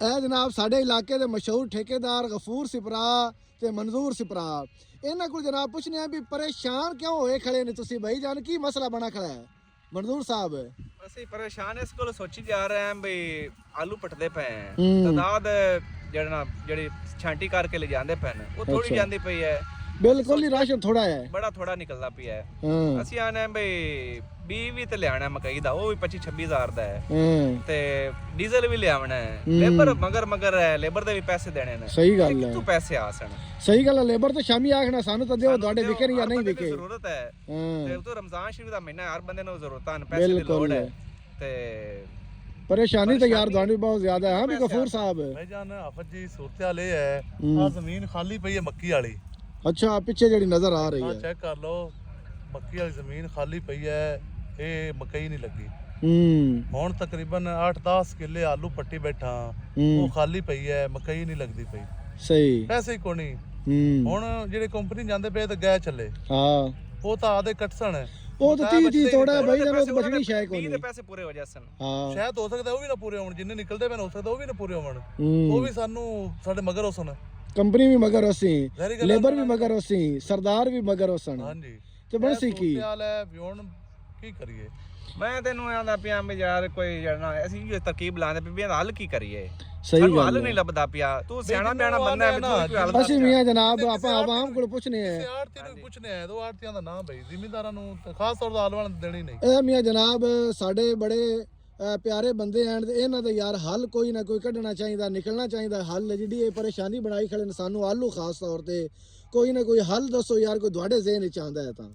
ਇਹ ਜਨਾਬ ਸਾਡੇ ਇਲਾਕੇ ਦੇ ਮਸ਼ਹੂਰ ਠੇਕੇਦਾਰ ਗਫੂਰ ਸਿਪਰਾ ਤੇ ਮਨਜ਼ੂਰ ਸਿਪਰਾ ਇਹਨਾਂ ਕੋਲ ਜਨਾਬ ਪੁੱਛਨੇ ਆ ਵੀ ਪਰੇਸ਼ਾਨ ਕਿਉਂ ਹੋਏ ਖੜੇ ਨੇ ਤੁਸੀਂ ਭਾਈ ਜਾਨ ਕੀ ਮਸਲਾ ਬਣਾ ਖੜਾ ਹੈ ਮਨਜ਼ੂਰ ਸਾਹਿਬ ਅਸੀਂ ਪਰੇਸ਼ਾਨ ਇਸ ਕੋਲ ਸੋਚੀ ਜਾ ਰਹੇ ਹਾਂ ਵੀ ਆਲੂ ਪਟਦੇ ਪਏ ਆ ਤਾਦਾਦ ਜਿਹੜੀ ਛਾਂਟੀ ਕਰਕੇ ਲੈ ਜਾਂਦੇ ਪਏ ਨੇ ਉਹ ਥੋੜੀ ਜਾਂਦੀ ਪਈ ਹੈ ਬਿਲਕੁਲ ਹੀ ਰਾਸ਼ਨ ਥੋੜਾ ਹੈ ਬੜਾ ਥੋੜਾ ਨਿਕਲਦਾ ਪਿਆ ਹੈ ਅਸੀਂ ਆਨੇ ਬਈ 20 ਤੇ ਲਿਆਣਾ ਮਕਈ ਦਾ ਉਹ ਵੀ 25-26,000 ਦਾ ਹੈ ਤੇ ਡੀਜ਼ਲ ਵੀ ਲਿਆਵਣਾ ਹੈ ਲੇਬਰ ਮਗਰ ਹੈ ਲੇਬਰ ਦੇ ਵੀ ਪੈਸੇ ਦੇਣੇ ਨੇ ਸਹੀ ਗੱਲ ਹੈ ਕਿੱਥੋਂ ਪੈਸੇ ਆਸਣ ਸਹੀ ਗੱਲ ਹੈ ਲੇਬਰ ਤੇ ਸ਼ਾਮੀ ਆਖਣਾ ਸਾਨੂੰ ਤਾਂ ਦਿਓ ਤੁਹਾਡੇ ਵਿਕੇ ਨਹੀਂ ਜਾਂ ਨਹੀਂ ਵਿਕੇ ਜ਼ਰੂਰਤ ਹੈ ਤੇ ਉਹ ਤੋਂ ਰਮਜ਼ਾਨ ਸ਼ਰੀਫ ਦਾ ਮਹੀਨਾ ਹਰ ਬੰਦੇ ਨੂੰ ਜ਼ਰੂਰਤਾਂ ਨੇ ਪੈਸੇ ਦੀ ਲੋੜ ਹੈ ਤੇ ਪਰੇਸ਼ਾਨੀ ਤਾਂ ਯਾਰ ਤੁਹਾਡੀ ਬਹੁਤ ਜ਼ਿਆਦਾ ਹੈ ਵੀ ਗਫੂਰ ਸਾਹਿਬ ਭਾਈ ਜਾਨ ਆਫਤ ਜੀ ਸੂਰਤ ਹਾਲ ਇਹ ਹੈ ਆ ਜ਼ਮੀਨ ਖਾਲੀ ਪਈ ਹੈ ਮੱਕੀ ਵਾਲੀ ਅੱਛਾ ਪਿੱਛੇ ਜਿਹੜੀ ਨਜ਼ਰ ਆ ਰਹੀ ਹੈ ਚੈੱਕ ਕਰ ਲਓ ਮੱਕੀ ਵਾਲੀ ਜ਼ਮੀਨ ਖਾਲੀ ਪਈ ਹੈ ਇਹ ਮਕਈ ਨਹੀਂ ਲੱਗੀ ਹੁਣ ਤਕਰੀਬਨ 8-10 ਕਿੱਲੇ ਆਲੂ ਪੱਟੀ ਬੈਠਾ ਉਹ ਖਾਲੀ ਪਈ ਹੈ ਮਕਈ ਨਹੀਂ ਲੱਗਦੀ ਪਈ ਸਹੀ ਪੈਸੇ ਕੋ ਨਹੀਂ ਹੁਣ ਜਿਹੜੇ ਕੰਪਨੀ ਜਾਂਦੇ ਪਏ ਤਾਂ ਗਏ ਚੱਲੇ ਹਾਂ ਉਹ ਤਾਂ ਆਦੇ ਕੱਟਸਣ ਉਹ ਤਾਂ 30 ਥੋੜਾ ਬਾਈ ਜਾਨ ਉਹ ਬਚਣੀ ਸ਼ਾਇਦ ਕੋਈ ਨਹੀਂ ਪੈਸੇ ਪੂਰੇ ਹੋ ਜਾਸਨ ਹਾਂ ਸ਼ਾਇਦ ਹੋ ਸਕਦਾ ਉਹ ਵੀ ਨਾ ਪੂਰੇ ਹੋਣ ਜਿੰਨੇ ਨਿਕਲਦੇ ਪਏ ਹੋ ਸਕਦਾ ਉਹ ਵੀ ਨਾ ਪੂਰੇ ਹੋਣ ਉਹ ਵੀ ਸਾਨੂੰ ਸਾਡੇ ਮਗਰ ਹੋਸਨ ਕੰਪਨੀ ਵੀ ਮਗਰ ਅਸੀਂ ਲੇਬਰ ਵੀ ਮਗਰ ਅਸੀਂ ਸਰਦਾਰ ਵੀ ਮਗਰ ਹੋਸਨ ਹਾਂਜੀ ਤੇ ਬਣੀ ਕੀ ਹਾਲ ਹੈ ਵੀ ਹੁਣ ਕੀ ਕਰੀਏ ਮੈਂ ਤੈਨੂੰ ਆਂਦਾ ਪਿਆ ਵੀ ਯਾਰ ਕੋਈ ਜਣਾ ਅਸੀਂ ਇਹ ਤਰਕੀਬ ਲਾਉਂਦੇ ਪਏ ਵੀ ਇਹਦਾ ਹੱਲ ਕੀ ਕਰੀਏ ਸਹੀ ਗੱਲ ਹੱਲ ਨਹੀਂ ਲੱਭਦਾ ਪਿਆ ਤੂੰ ਸਿਆਣਾ ਬਿਆਣਾ ਬੰਦਾ ਹੈ ਕੋਈ ਹੱਲ ਅਸੀਂ ਮੀਆਂ ਜਨਾਬ ਆਪਾਂ ਆਵਾਮ ਕੋਲ ਪੁੱਛਨੇ ਆ ਆੜਤੀ ਨੂੰ ਪੁੱਛਨੇ ਆ ਦੋ ਆੜਤੀਆਂ ਦਾ ਨਾਮ ਬਈ ਜ਼ਿਮੀਂਦਾਰਾਂ ਨੂੰ ਖਾਸ ਤੌਰ ਤੇ ਆਲਵਾਨ ਦੇਣੀ ਨਹੀਂ ਇਹ ਮੀਆਂ ਜਨਾਬ ਸਾਡੇ ਬੜੇ ਪਿਆਰੇ ਬੰਦੇ ਹਨ ਤੇ ਇਹਨਾਂ ਦਾ ਯਾਰ ਹੱਲ ਕੋਈ ਨਾ ਕੋਈ ਕੱਢਣਾ ਚਾਹੀਦਾ ਨਿਕਲਣਾ ਚਾਹੀਦਾ ਹੱਲ ਜਿਹੜੀ ਇਹ ਪਰੇਸ਼ਾਨੀ ਬਣਾਈ ਖੜੇ ਨੇ ਸਾਨੂੰ ਆਲੂ ਖਾਸ ਤੌਰ ਤੇ ਕੋਈ ਨਾ ਕੋਈ ਹੱਲ ਦੱਸੋ ਯਾਰ ਕੋਈ ਤੁਹਾਡੇ ਜ਼ਿਹਨ ਵਿੱਚ ਆਉਂਦਾ ਹੈ ਤਾਂ